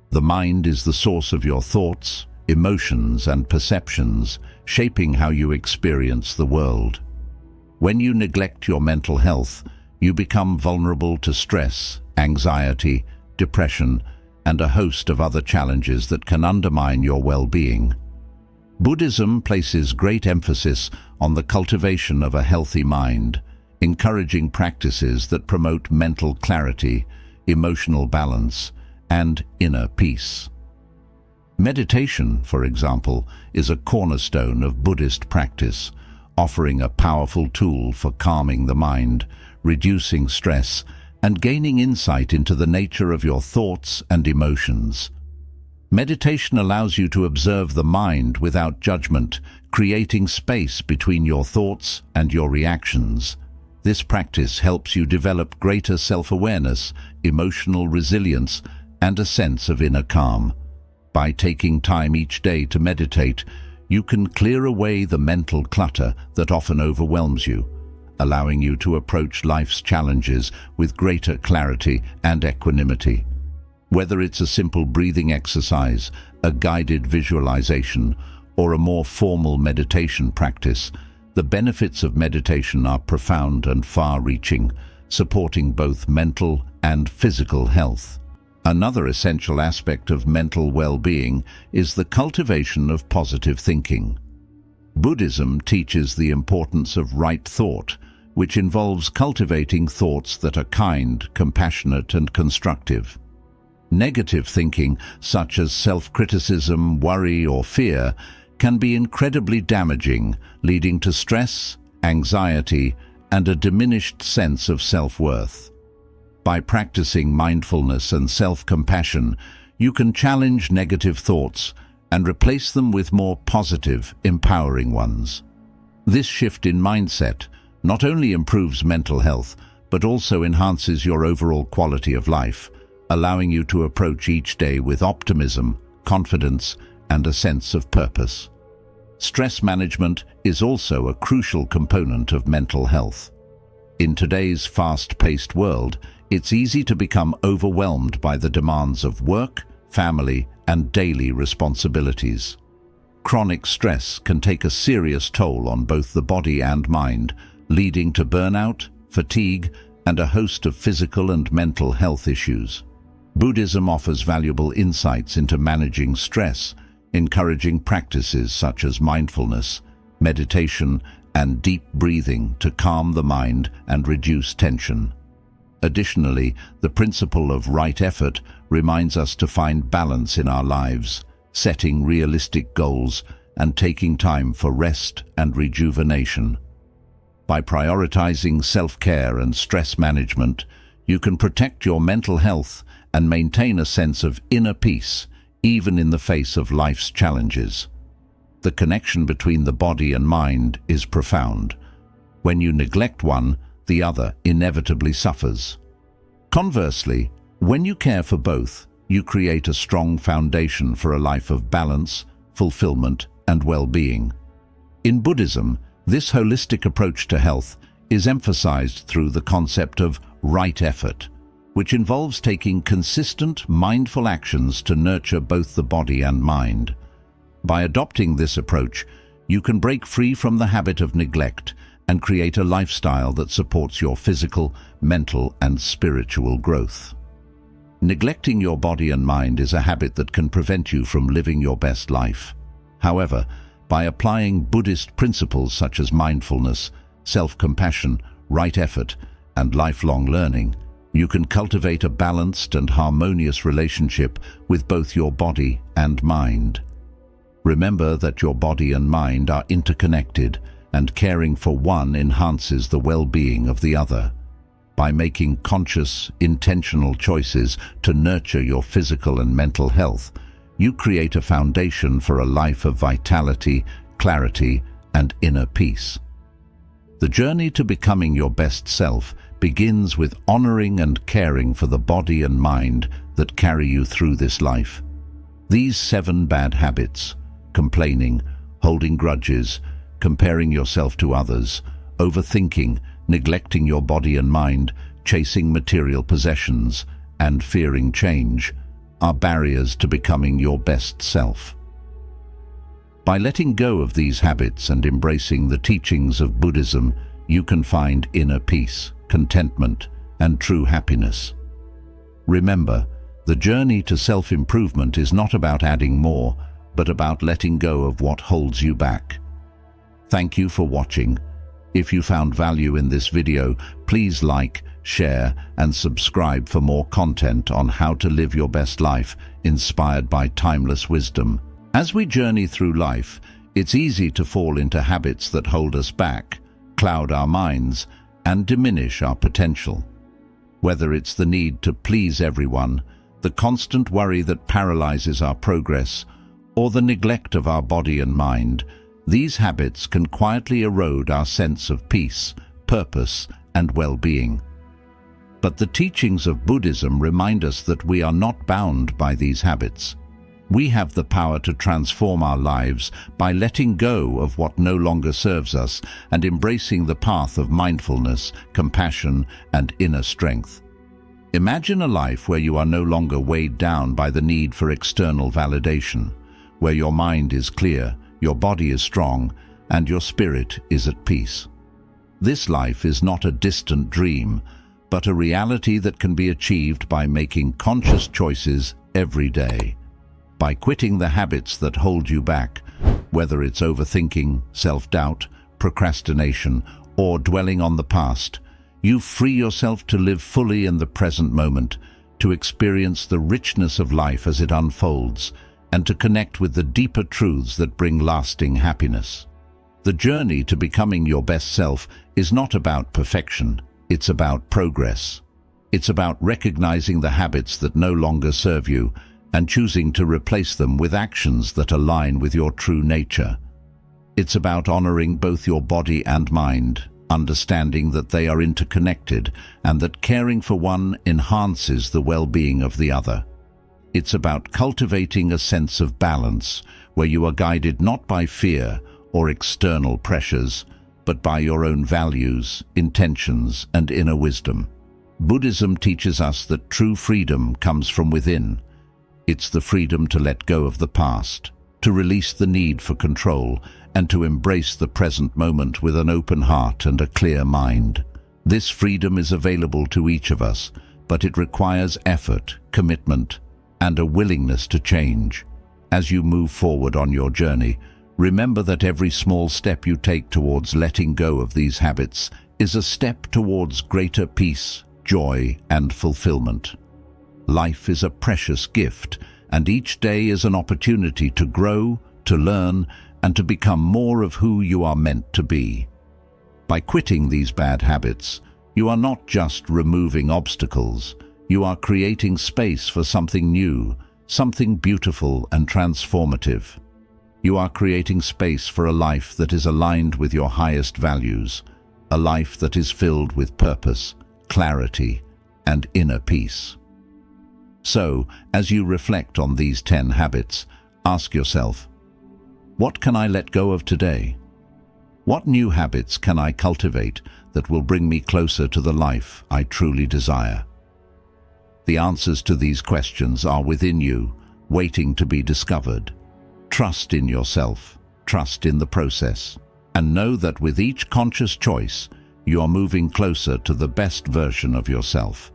The mind is the source of your thoughts, emotions, and perceptions, shaping how you experience the world. When you neglect your mental health, you become vulnerable to stress, anxiety, depression, and a host of other challenges that can undermine your well-being. Buddhism places great emphasis on the cultivation of a healthy mind, encouraging practices that promote mental clarity, emotional balance, and inner peace. Meditation, for example, is a cornerstone of Buddhist practice, offering a powerful tool for calming the mind, reducing stress, and gaining insight into the nature of your thoughts and emotions. Meditation allows you to observe the mind without judgment, creating space between your thoughts and your reactions. This practice helps you develop greater self-awareness, emotional resilience, and a sense of inner calm. By taking time each day to meditate, you can clear away the mental clutter that often overwhelms you, allowing you to approach life's challenges with greater clarity and equanimity. Whether it's a simple breathing exercise, a guided visualization, or a more formal meditation practice, the benefits of meditation are profound and far-reaching, supporting both mental and physical health. Another essential aspect of mental well-being is the cultivation of positive thinking. Buddhism teaches the importance of right thought, which involves cultivating thoughts that are kind, compassionate, and constructive. Negative thinking, such as self-criticism, worry, or fear, can be incredibly damaging, leading to stress, anxiety, and a diminished sense of self-worth. By practicing mindfulness and self-compassion, you can challenge negative thoughts and replace them with more positive, empowering ones. This shift in mindset not only improves mental health, but also enhances your overall quality of life, allowing you to approach each day with optimism, confidence, and a sense of purpose. Stress management is also a crucial component of mental health. In today's fast-paced world, it's easy to become overwhelmed by the demands of work, family, and daily responsibilities. Chronic stress can take a serious toll on both the body and mind, leading to burnout, fatigue, and a host of physical and mental health issues. Buddhism offers valuable insights into managing stress, encouraging practices such as mindfulness, meditation, and deep breathing to calm the mind and reduce tension. Additionally, the principle of right effort reminds us to find balance in our lives, setting realistic goals and taking time for rest and rejuvenation. By prioritizing self-care and stress management, you can protect your mental health and maintain a sense of inner peace, even in the face of life's challenges. The connection between the body and mind is profound. When you neglect one, the other inevitably suffers. Conversely, when you care for both, you create a strong foundation for a life of balance, fulfillment, and well-being. In Buddhism, this holistic approach to health is emphasized through the concept of right effort, which involves taking consistent, mindful actions to nurture both the body and mind. By adopting this approach, you can break free from the habit of neglect and create a lifestyle that supports your physical, mental, and spiritual growth. Neglecting your body and mind is a habit that can prevent you from living your best life. However, by applying Buddhist principles such as mindfulness, self-compassion, right effort, and lifelong learning, you can cultivate a balanced and harmonious relationship with both your body and mind. Remember that your body and mind are interconnected, and caring for one enhances the well-being of the other. By making conscious, intentional choices to nurture your physical and mental health, you create a foundation for a life of vitality, clarity, and inner peace. The journey to becoming your best self begins with honoring and caring for the body and mind that carry you through this life. These 7 bad habits, complaining, holding grudges, comparing yourself to others, overthinking, neglecting your body and mind, chasing material possessions, and fearing change, are barriers to becoming your best self. By letting go of these habits and embracing the teachings of Buddhism, you can find inner peace, contentment, and true happiness. Remember, the journey to self-improvement is not about adding more, but about letting go of what holds you back. Thank you for watching. If you found value in this video, please like, share, and subscribe for more content on how to live your best life, inspired by timeless wisdom. As we journey through life, it's easy to fall into habits that hold us back, cloud our minds, and diminish our potential. Whether it's the need to please everyone, the constant worry that paralyzes our progress, or the neglect of our body and mind, these habits can quietly erode our sense of peace, purpose, and well-being. But the teachings of Buddhism remind us that we are not bound by these habits. We have the power to transform our lives by letting go of what no longer serves us and embracing the path of mindfulness, compassion, and inner strength. Imagine a life where you are no longer weighed down by the need for external validation, where your mind is clear, your body is strong, and your spirit is at peace. This life is not a distant dream, but a reality that can be achieved by making conscious choices every day. By quitting the habits that hold you back, whether it's overthinking, self-doubt, procrastination, or dwelling on the past, you free yourself to live fully in the present moment, to experience the richness of life as it unfolds, and to connect with the deeper truths that bring lasting happiness. The journey to becoming your best self is not about perfection, it's about progress. It's about recognizing the habits that no longer serve you and choosing to replace them with actions that align with your true nature. It's about honoring both your body and mind, understanding that they are interconnected and that caring for one enhances the well-being of the other. It's about cultivating a sense of balance where you are guided not by fear or external pressures, but by your own values, intentions, and inner wisdom. Buddhism teaches us that true freedom comes from within. It's the freedom to let go of the past, to release the need for control, and to embrace the present moment with an open heart and a clear mind. This freedom is available to each of us, but it requires effort, commitment, and a willingness to change. As you move forward on your journey, remember that every small step you take towards letting go of these habits is a step towards greater peace, joy, and fulfillment. Life is a precious gift, and each day is an opportunity to grow, to learn, and to become more of who you are meant to be. By quitting these bad habits, you are not just removing obstacles, you are creating space for something new, something beautiful and transformative. You are creating space for a life that is aligned with your highest values, a life that is filled with purpose, clarity, and inner peace. So, as you reflect on these 10 habits, ask yourself, what can I let go of today? What new habits can I cultivate that will bring me closer to the life I truly desire? The answers to these questions are within you, waiting to be discovered. Trust in yourself, trust in the process, and know that with each conscious choice, you are moving closer to the best version of yourself.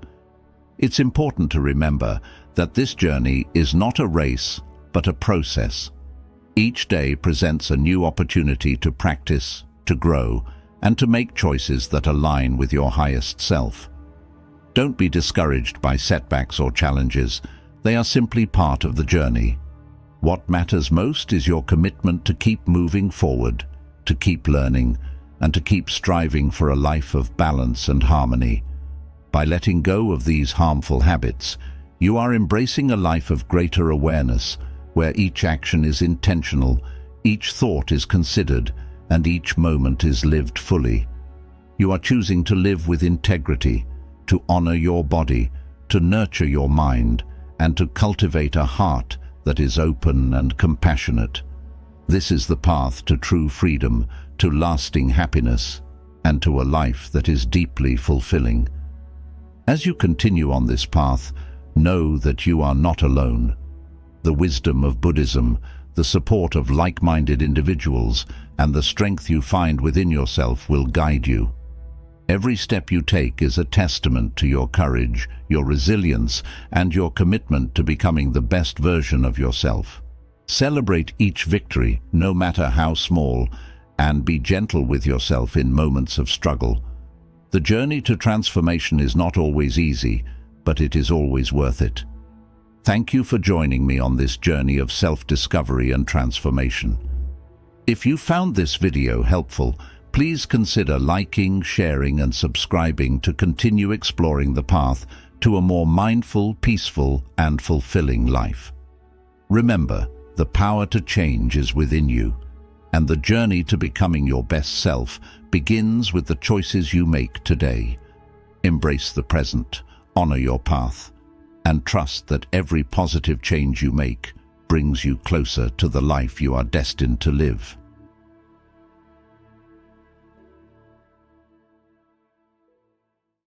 It's important to remember that this journey is not a race, but a process. Each day presents a new opportunity to practice, to grow, and to make choices that align with your highest self. Don't be discouraged by setbacks or challenges. They are simply part of the journey. What matters most is your commitment to keep moving forward, to keep learning, and to keep striving for a life of balance and harmony. By letting go of these harmful habits, you are embracing a life of greater awareness, where each action is intentional, each thought is considered, and each moment is lived fully. You are choosing to live with integrity, to honor your body, to nurture your mind, and to cultivate a heart that is open and compassionate. This is the path to true freedom, to lasting happiness, and to a life that is deeply fulfilling. As you continue on this path, know that you are not alone. The wisdom of Buddhism, the support of like-minded individuals, and the strength you find within yourself will guide you. Every step you take is a testament to your courage, your resilience, and your commitment to becoming the best version of yourself. Celebrate each victory, no matter how small, and be gentle with yourself in moments of struggle. The journey to transformation is not always easy, but it is always worth it. Thank you for joining me on this journey of self-discovery and transformation. If you found this video helpful, please consider liking, sharing, and subscribing to continue exploring the path to a more mindful, peaceful, and fulfilling life. Remember, the power to change is within you, and the journey to becoming your best self begins with the choices you make today. Embrace the present, honor your path, and trust that every positive change you make brings you closer to the life you are destined to live.